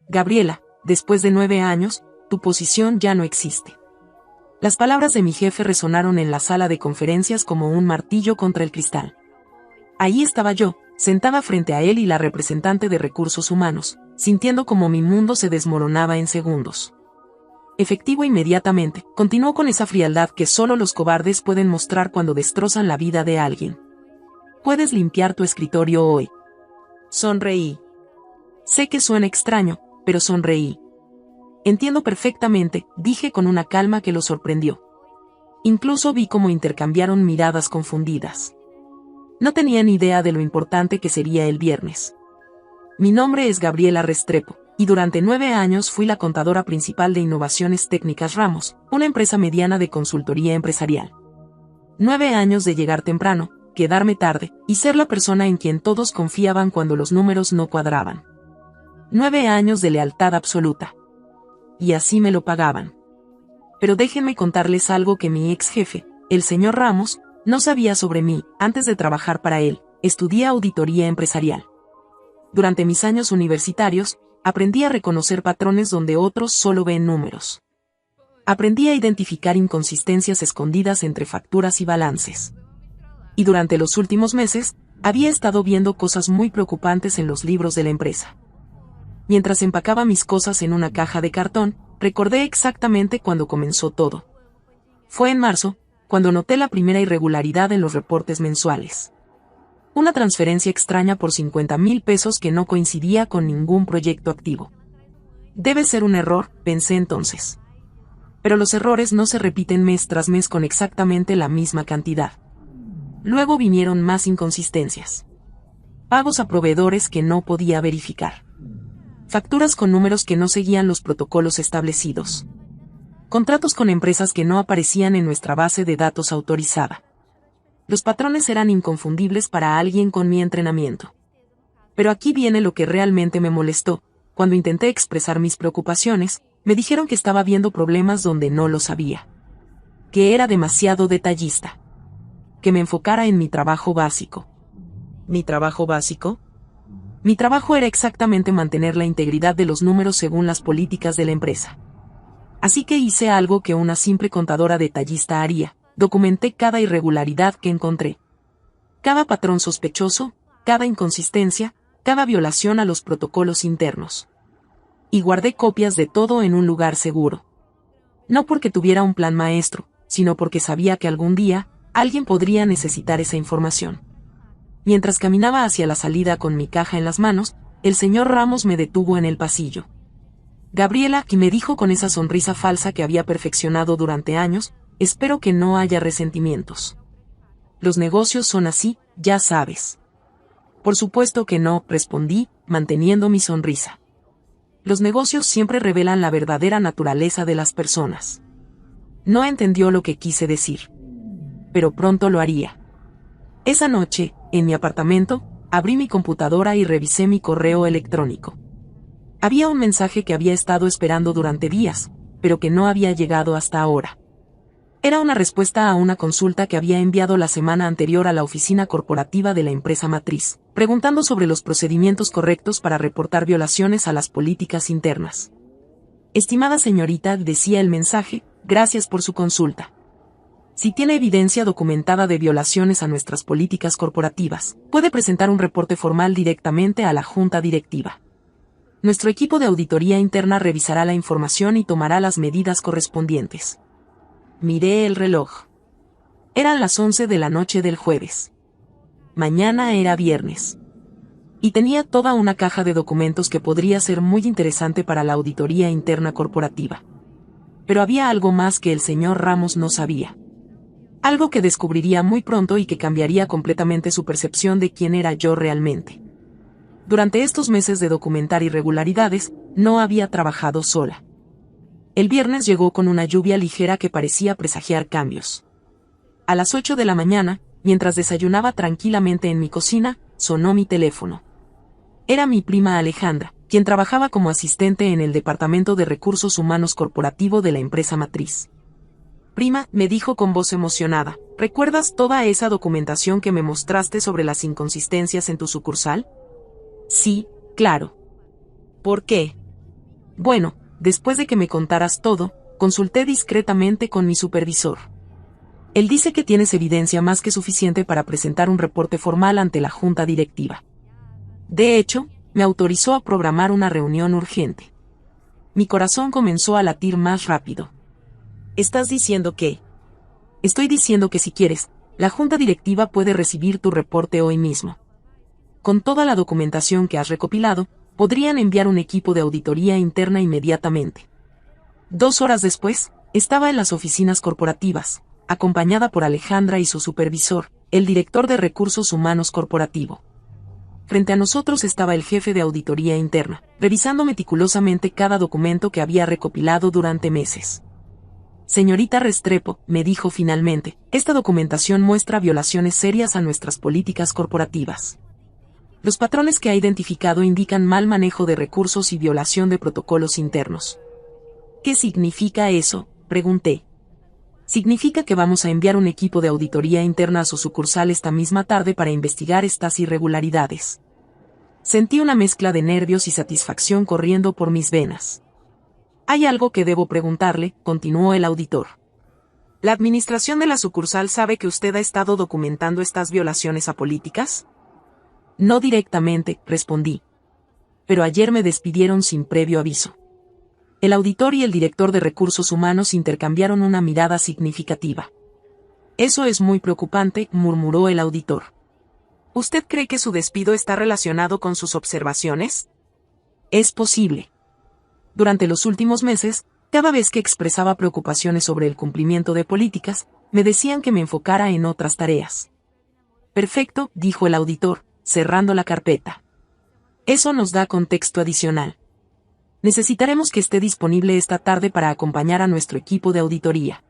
Gabriela, después de 9 años, tu posición ya no existe. Las palabras de mi jefe resonaron en la sala de conferencias como un martillo contra el cristal. Ahí estaba yo, sentada frente a él y la representante de recursos humanos, sintiendo como mi mundo se desmoronaba en segundos. Efectivo inmediatamente, continuó con esa frialdad que solo los cobardes pueden mostrar cuando destrozan la vida de alguien. Puedes limpiar tu escritorio hoy. Sonreí. Sé que suena extraño, pero sonreí. Entiendo perfectamente, dije con una calma que lo sorprendió. Incluso vi cómo intercambiaron miradas confundidas. No tenían idea de lo importante que sería el viernes. Mi nombre es Gabriela Restrepo, y durante 9 años fui la contadora principal de Innovaciones Técnicas Ramos, una empresa mediana de consultoría empresarial. 9 años de llegar temprano, quedarme tarde, y ser la persona en quien todos confiaban cuando los números no cuadraban. 9 años de lealtad absoluta. Y así me lo pagaban. Pero déjenme contarles algo que mi ex jefe, el señor Ramos, no sabía sobre mí. Antes de trabajar para él, estudié auditoría empresarial. Durante mis años universitarios, aprendí a reconocer patrones donde otros solo ven números. Aprendí a identificar inconsistencias escondidas entre facturas y balances. Y durante los últimos meses, había estado viendo cosas muy preocupantes en los libros de la empresa. Mientras empacaba mis cosas en una caja de cartón, recordé exactamente cuando comenzó todo. Fue en marzo, cuando noté la primera irregularidad en los reportes mensuales. Una transferencia extraña por 50,000 pesos que no coincidía con ningún proyecto activo. Debe ser un error, pensé entonces. Pero los errores no se repiten mes tras mes con exactamente la misma cantidad. Luego vinieron más inconsistencias. Pagos a proveedores que no podía verificar. Facturas con números que no seguían los protocolos establecidos. Contratos con empresas que no aparecían en nuestra base de datos autorizada. Los patrones eran inconfundibles para alguien con mi entrenamiento. Pero aquí viene lo que realmente me molestó. Cuando intenté expresar mis preocupaciones, me dijeron que estaba viendo problemas donde no los había. Que era demasiado detallista. Que me enfocara en mi trabajo básico. ¿Mi trabajo básico? Mi trabajo era exactamente mantener la integridad de los números según las políticas de la empresa. Así que hice algo que una simple contadora detallista haría. Documenté cada irregularidad que encontré. Cada patrón sospechoso, cada inconsistencia, cada violación a los protocolos internos. Y guardé copias de todo en un lugar seguro. No porque tuviera un plan maestro, sino porque sabía que algún día, alguien podría necesitar esa información. Mientras caminaba hacia la salida con mi caja en las manos, el señor Ramos me detuvo en el pasillo. Gabriela, y me dijo con esa sonrisa falsa que había perfeccionado durante años, espero que no haya resentimientos. Los negocios son así, ya sabes. Por supuesto que no, respondí, manteniendo mi sonrisa. Los negocios siempre revelan la verdadera naturaleza de las personas. No entendió lo que quise decir. Pero pronto lo haría. Esa noche, en mi apartamento, abrí mi computadora y revisé mi correo electrónico. Había un mensaje que había estado esperando durante días, pero que no había llegado hasta ahora. Era una respuesta a una consulta que había enviado la semana anterior a la oficina corporativa de la empresa matriz, preguntando sobre los procedimientos correctos para reportar violaciones a las políticas internas. Estimada señorita, decía el mensaje, gracias por su consulta. Si tiene evidencia documentada de violaciones a nuestras políticas corporativas, puede presentar un reporte formal directamente a la junta directiva. Nuestro equipo de auditoría interna revisará la información y tomará las medidas correspondientes. Miré el reloj. Eran las 11 de la noche del jueves. Mañana era viernes. Y tenía toda una caja de documentos que podría ser muy interesante para la auditoría interna corporativa. Pero había algo más que el señor Ramos no sabía. Algo que descubriría muy pronto y que cambiaría completamente su percepción de quién era yo realmente. Durante estos meses de documentar irregularidades, no había trabajado sola. El viernes llegó con una lluvia ligera que parecía presagiar cambios. A las 8 de la mañana, mientras desayunaba tranquilamente en mi cocina, sonó mi teléfono. Era mi prima Alejandra, quien trabajaba como asistente en el Departamento de Recursos Humanos Corporativo de la empresa matriz. Prima, me dijo con voz emocionada, ¿recuerdas toda esa documentación que me mostraste sobre las inconsistencias en tu sucursal? Sí, claro. ¿Por qué? Bueno, después de que me contaras todo, consulté discretamente con mi supervisor. Él dice que tienes evidencia más que suficiente para presentar un reporte formal ante la junta directiva. De hecho, me autorizó a programar una reunión urgente. Mi corazón comenzó a latir más rápido. ¿Estás diciendo qué? Estoy diciendo que si quieres, la junta directiva puede recibir tu reporte hoy mismo. Con toda la documentación que has recopilado, podrían enviar un equipo de auditoría interna inmediatamente. 2 horas después, estaba en las oficinas corporativas, acompañada por Alejandra y su supervisor, el director de recursos humanos corporativo. Frente a nosotros estaba el jefe de auditoría interna, revisando meticulosamente cada documento que había recopilado durante meses. Señorita Restrepo, me dijo finalmente, esta documentación muestra violaciones serias a nuestras políticas corporativas. Los patrones que ha identificado indican mal manejo de recursos y violación de protocolos internos. ¿Qué significa eso?, pregunté. Significa que vamos a enviar un equipo de auditoría interna a su sucursal esta misma tarde para investigar estas irregularidades. Sentí una mezcla de nervios y satisfacción corriendo por mis venas. Hay algo que debo preguntarle, continuó el auditor. ¿La administración de la sucursal sabe que usted ha estado documentando estas violaciones a políticas? No directamente, respondí. Pero ayer me despidieron sin previo aviso. El auditor y el director de recursos humanos intercambiaron una mirada significativa. Eso es muy preocupante, murmuró el auditor. ¿Usted cree que su despido está relacionado con sus observaciones? Es posible. Durante los últimos meses, cada vez que expresaba preocupaciones sobre el cumplimiento de políticas, me decían que me enfocara en otras tareas. Perfecto, dijo el auditor, cerrando la carpeta. Eso nos da contexto adicional. Necesitaremos que esté disponible esta tarde para acompañar a nuestro equipo de auditoría.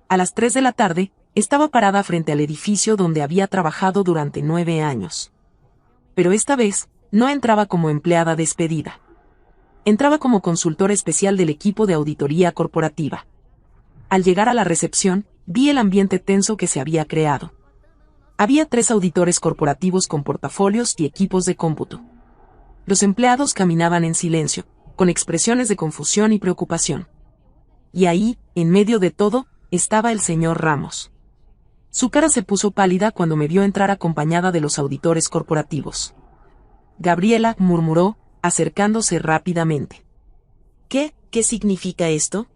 A las 3 de la tarde, estaba parada frente al edificio donde había trabajado durante 9 años. Pero esta vez, no entraba como empleada despedida. Entraba como consultor especial del equipo de auditoría corporativa. Al llegar a la recepción, vi el ambiente tenso que se había creado. Había 3 auditores corporativos con portafolios y equipos de cómputo. Los empleados caminaban en silencio, con expresiones de confusión y preocupación. Y ahí, en medio de todo, estaba el señor Ramos. Su cara se puso pálida cuando me vio entrar acompañada de los auditores corporativos. Gabriela, murmuró, acercándose rápidamente. ¿Qué significa esto?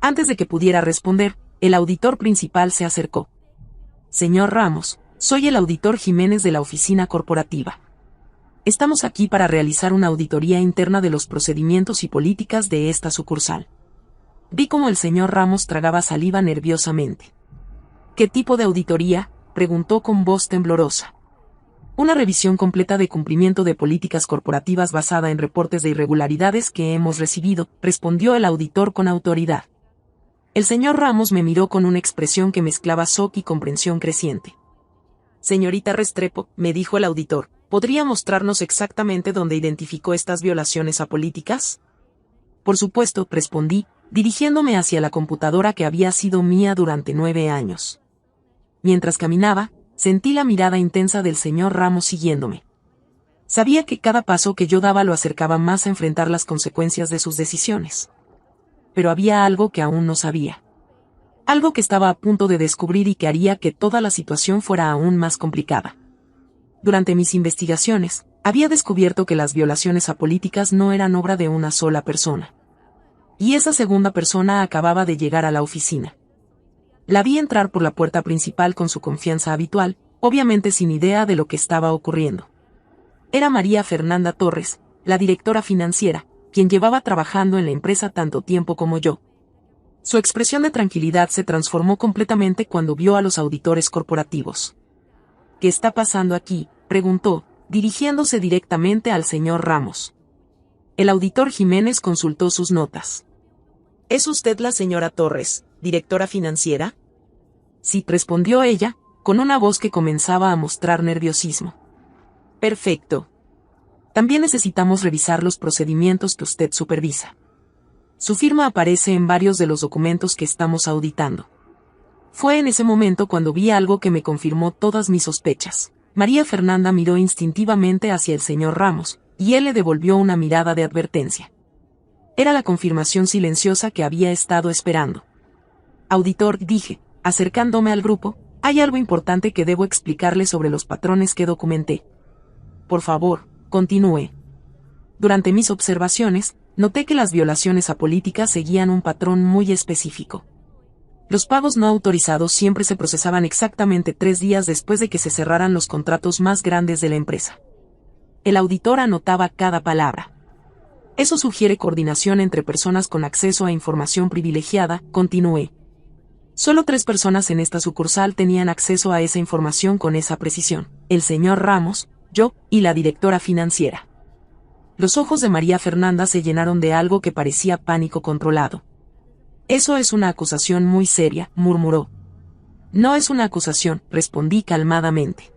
Antes de que pudiera responder, el auditor principal se acercó. Señor Ramos, soy el auditor Jiménez de la oficina corporativa. Estamos aquí para realizar una auditoría interna de los procedimientos y políticas de esta sucursal. Vi cómo el señor Ramos tragaba saliva nerviosamente. ¿Qué tipo de auditoría?, preguntó con voz temblorosa. Una revisión completa de cumplimiento de políticas corporativas basada en reportes de irregularidades que hemos recibido, respondió el auditor con autoridad. El señor Ramos me miró con una expresión que mezclaba shock y comprensión creciente. Señorita Restrepo, me dijo el auditor, ¿podría mostrarnos exactamente dónde identificó estas violaciones a políticas? Por supuesto, respondí, dirigiéndome hacia la computadora que había sido mía durante 9 años. Mientras caminaba, sentí la mirada intensa del señor Ramos siguiéndome. Sabía que cada paso que yo daba lo acercaba más a enfrentar las consecuencias de sus decisiones. Pero había algo que aún no sabía. Algo que estaba a punto de descubrir y que haría que toda la situación fuera aún más complicada. Durante mis investigaciones, había descubierto que las violaciones a políticas no eran obra de una sola persona. Y esa segunda persona acababa de llegar a la oficina. La vi entrar por la puerta principal con su confianza habitual, obviamente sin idea de lo que estaba ocurriendo. Era María Fernanda Torres, la directora financiera, quien llevaba trabajando en la empresa tanto tiempo como yo. Su expresión de tranquilidad se transformó completamente cuando vio a los auditores corporativos. ¿Qué está pasando aquí?, preguntó, dirigiéndose directamente al señor Ramos. El auditor Jiménez consultó sus notas. ¿Es usted la señora Torres, directora financiera? Sí, respondió ella, con una voz que comenzaba a mostrar nerviosismo. Perfecto. También necesitamos revisar los procedimientos que usted supervisa. Su firma aparece en varios de los documentos que estamos auditando. Fue en ese momento cuando vi algo que me confirmó todas mis sospechas. María Fernanda miró instintivamente hacia el señor Ramos, y él le devolvió una mirada de advertencia. Era la confirmación silenciosa que había estado esperando. Auditor, dije, acercándome al grupo, hay algo importante que debo explicarle sobre los patrones que documenté. Por favor, continúe. Durante mis observaciones, noté que las violaciones a políticas seguían un patrón muy específico. Los pagos no autorizados siempre se procesaban exactamente 3 días después de que se cerraran los contratos más grandes de la empresa. El auditor anotaba cada palabra. Eso sugiere coordinación entre personas con acceso a información privilegiada, continué. Solo 3 personas en esta sucursal tenían acceso a esa información con esa precisión: el señor Ramos, yo, y la directora financiera. Los ojos de María Fernanda se llenaron de algo que parecía pánico controlado. Eso es una acusación muy seria, murmuró. No es una acusación, respondí calmadamente.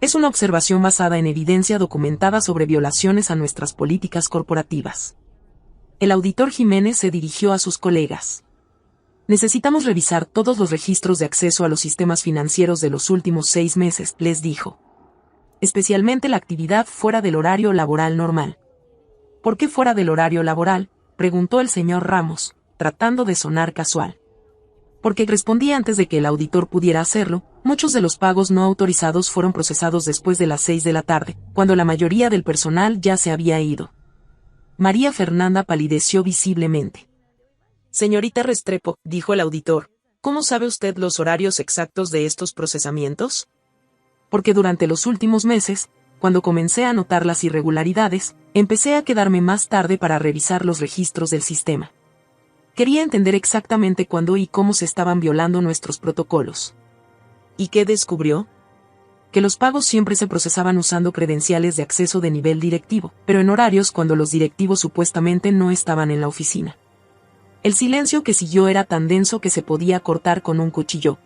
Es una observación basada en evidencia documentada sobre violaciones a nuestras políticas corporativas. El auditor Jiménez se dirigió a sus colegas. Necesitamos revisar todos los registros de acceso a los sistemas financieros de los últimos 6 meses, les dijo. Especialmente la actividad fuera del horario laboral normal. ¿Por qué fuera del horario laboral?, preguntó el señor Ramos, tratando de sonar casual. Porque respondí antes de que el auditor pudiera hacerlo, muchos de los pagos no autorizados fueron procesados después de las 6 de la tarde, cuando la mayoría del personal ya se había ido. María Fernanda palideció visiblemente. Señorita Restrepo, dijo el auditor, ¿cómo sabe usted los horarios exactos de estos procesamientos? Porque durante los últimos meses, cuando comencé a notar las irregularidades, empecé a quedarme más tarde para revisar los registros del sistema. Quería entender exactamente cuándo y cómo se estaban violando nuestros protocolos. ¿Y qué descubrió? Que los pagos siempre se procesaban usando credenciales de acceso de nivel directivo, pero en horarios cuando los directivos supuestamente no estaban en la oficina. El silencio que siguió era tan denso que se podía cortar con un cuchillo.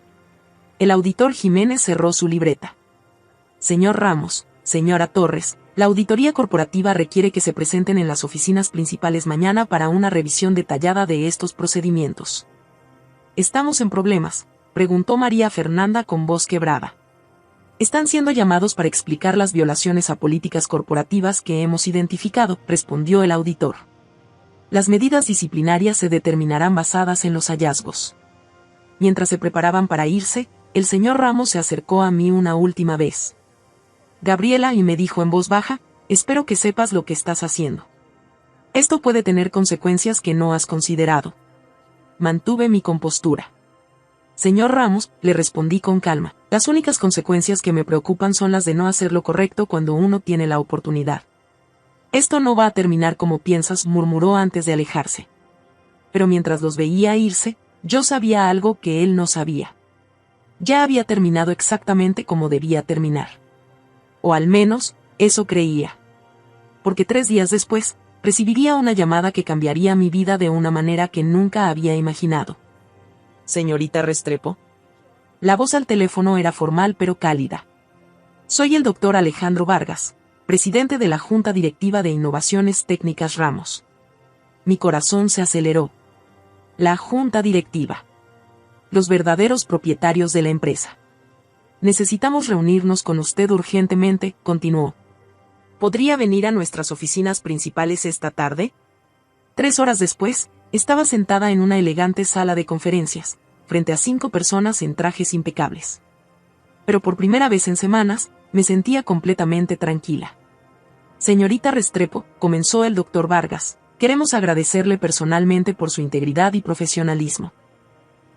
El auditor Jiménez cerró su libreta. Señor Ramos, señora Torres, la auditoría corporativa requiere que se presenten en las oficinas principales mañana para una revisión detallada de estos procedimientos. ¿Estamos en problemas?, preguntó María Fernanda con voz quebrada. Están siendo llamados para explicar las violaciones a políticas corporativas que hemos identificado, respondió el auditor. Las medidas disciplinarias se determinarán basadas en los hallazgos. Mientras se preparaban para irse, el señor Ramos se acercó a mí una última vez. Gabriela, y me dijo en voz baja, espero que sepas lo que estás haciendo. Esto puede tener consecuencias que no has considerado. Mantuve mi compostura. Señor Ramos, le respondí con calma, las únicas consecuencias que me preocupan son las de no hacer lo correcto cuando uno tiene la oportunidad. Esto no va a terminar como piensas, murmuró antes de alejarse. Pero mientras los veía irse, yo sabía algo que él no sabía. Ya había terminado exactamente como debía terminar. O al menos, eso creía. Porque 3 días después, recibiría una llamada que cambiaría mi vida de una manera que nunca había imaginado. Señorita Restrepo. La voz al teléfono era formal pero cálida. Soy el doctor Alejandro Vargas, presidente de la Junta Directiva de Innovaciones Técnicas Ramos. Mi corazón se aceleró. La Junta Directiva. Los verdaderos propietarios de la empresa. Necesitamos reunirnos con usted urgentemente, continuó. ¿Podría venir a nuestras oficinas principales esta tarde? 3 horas después, estaba sentada en una elegante sala de conferencias, frente a 5 personas en trajes impecables. Pero por primera vez en semanas, me sentía completamente tranquila. Señorita Restrepo, comenzó el doctor Vargas, queremos agradecerle personalmente por su integridad y profesionalismo.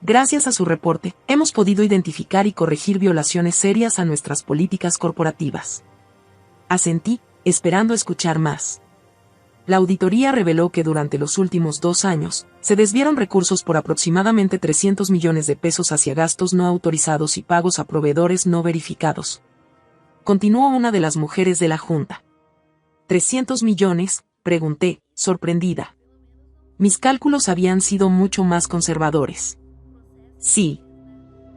Gracias a su reporte, hemos podido identificar y corregir violaciones serias a nuestras políticas corporativas. Asentí, esperando escuchar más. La auditoría reveló que durante los últimos 2 años, se desviaron recursos por aproximadamente 300 millones de pesos hacia gastos no autorizados y pagos a proveedores no verificados. Continuó una de las mujeres de la Junta. ¿300 millones?, pregunté, sorprendida. Mis cálculos habían sido mucho más conservadores. Sí.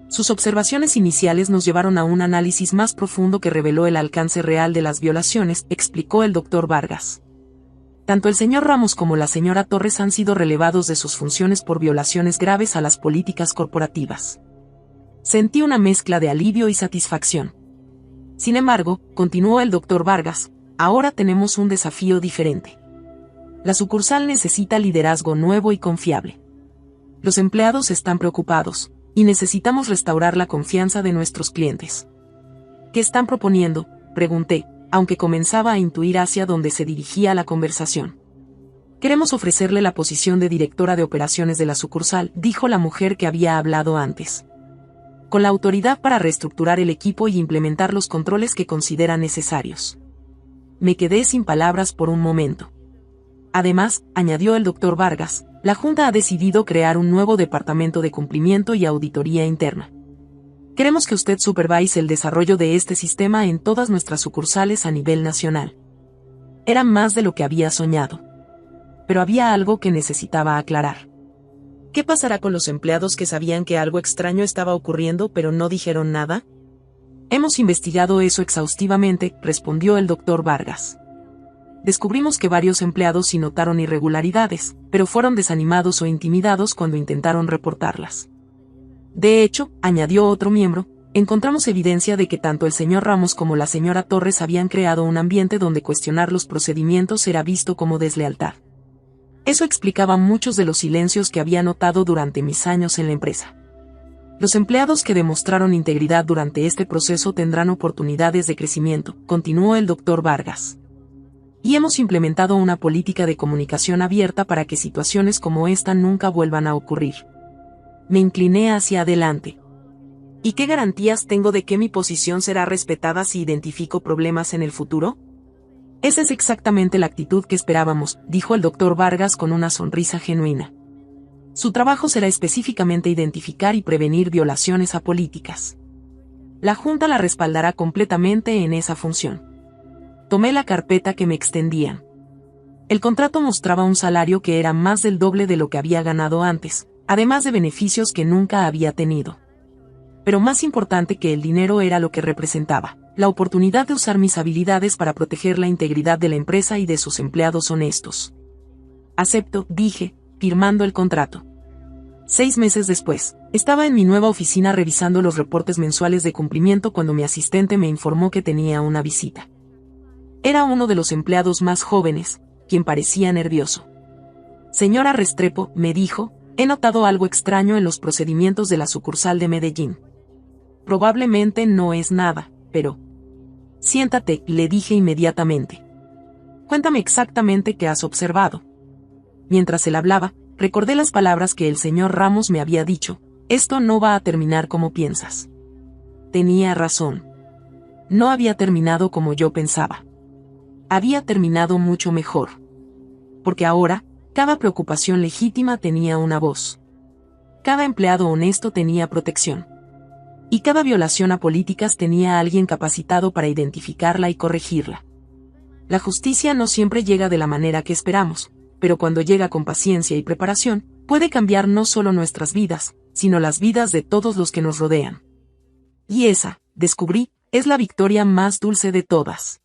Sus observaciones iniciales nos llevaron a un análisis más profundo que reveló el alcance real de las violaciones, explicó el doctor Vargas. Tanto el señor Ramos como la señora Torres han sido relevados de sus funciones por violaciones graves a las políticas corporativas. Sentí una mezcla de alivio y satisfacción. Sin embargo, continuó el doctor Vargas, ahora tenemos un desafío diferente. La sucursal necesita liderazgo nuevo y confiable. Los empleados están preocupados, y necesitamos restaurar la confianza de nuestros clientes. ¿Qué están proponiendo?, pregunté, aunque comenzaba a intuir hacia dónde se dirigía la conversación. Queremos ofrecerle la posición de directora de operaciones de la sucursal, dijo la mujer que había hablado antes. Con la autoridad para reestructurar el equipo y implementar los controles que considera necesarios. Me quedé sin palabras por un momento. Además, añadió el Dr. Vargas, la Junta ha decidido crear un nuevo departamento de cumplimiento y auditoría interna. Queremos que usted supervise el desarrollo de este sistema en todas nuestras sucursales a nivel nacional. Era más de lo que había soñado. Pero había algo que necesitaba aclarar. ¿Qué pasará con los empleados que sabían que algo extraño estaba ocurriendo pero no dijeron nada? Hemos investigado eso exhaustivamente, respondió el Dr. Vargas. Descubrimos que varios empleados sí notaron irregularidades, pero fueron desanimados o intimidados cuando intentaron reportarlas. De hecho, añadió otro miembro, encontramos evidencia de que tanto el señor Ramos como la señora Torres habían creado un ambiente donde cuestionar los procedimientos era visto como deslealtad. Eso explicaba muchos de los silencios que había notado durante mis años en la empresa. Los empleados que demostraron integridad durante este proceso tendrán oportunidades de crecimiento, continuó el Dr. Vargas. Y hemos implementado una política de comunicación abierta para que situaciones como esta nunca vuelvan a ocurrir. Me incliné hacia adelante. ¿Y qué garantías tengo de que mi posición será respetada si identifico problemas en el futuro? Esa es exactamente la actitud que esperábamos, dijo el Dr. Vargas con una sonrisa genuina. Su trabajo será específicamente identificar y prevenir violaciones a políticas. La Junta la respaldará completamente en esa función. Tomé la carpeta que me extendían. El contrato mostraba un salario que era más del doble de lo que había ganado antes, además de beneficios que nunca había tenido. Pero más importante que el dinero era lo que representaba, la oportunidad de usar mis habilidades para proteger la integridad de la empresa y de sus empleados honestos. Acepto, dije, firmando el contrato. 6 meses después, estaba en mi nueva oficina revisando los reportes mensuales de cumplimiento cuando mi asistente me informó que tenía una visita. Era uno de los empleados más jóvenes, quien parecía nervioso. Señora Restrepo, me dijo, he notado algo extraño en los procedimientos de la sucursal de Medellín. Probablemente no es nada, pero... Siéntate, le dije inmediatamente. Cuéntame exactamente qué has observado. Mientras él hablaba, recordé las palabras que el señor Ramos me había dicho, esto no va a terminar como piensas. Tenía razón. No había terminado como yo pensaba. Había terminado mucho mejor. Porque ahora, cada preocupación legítima tenía una voz. Cada empleado honesto tenía protección. Y cada violación a políticas tenía a alguien capacitado para identificarla y corregirla. La justicia no siempre llega de la manera que esperamos, pero cuando llega con paciencia y preparación, puede cambiar no solo nuestras vidas, sino las vidas de todos los que nos rodean. Y esa, descubrí, es la victoria más dulce de todas.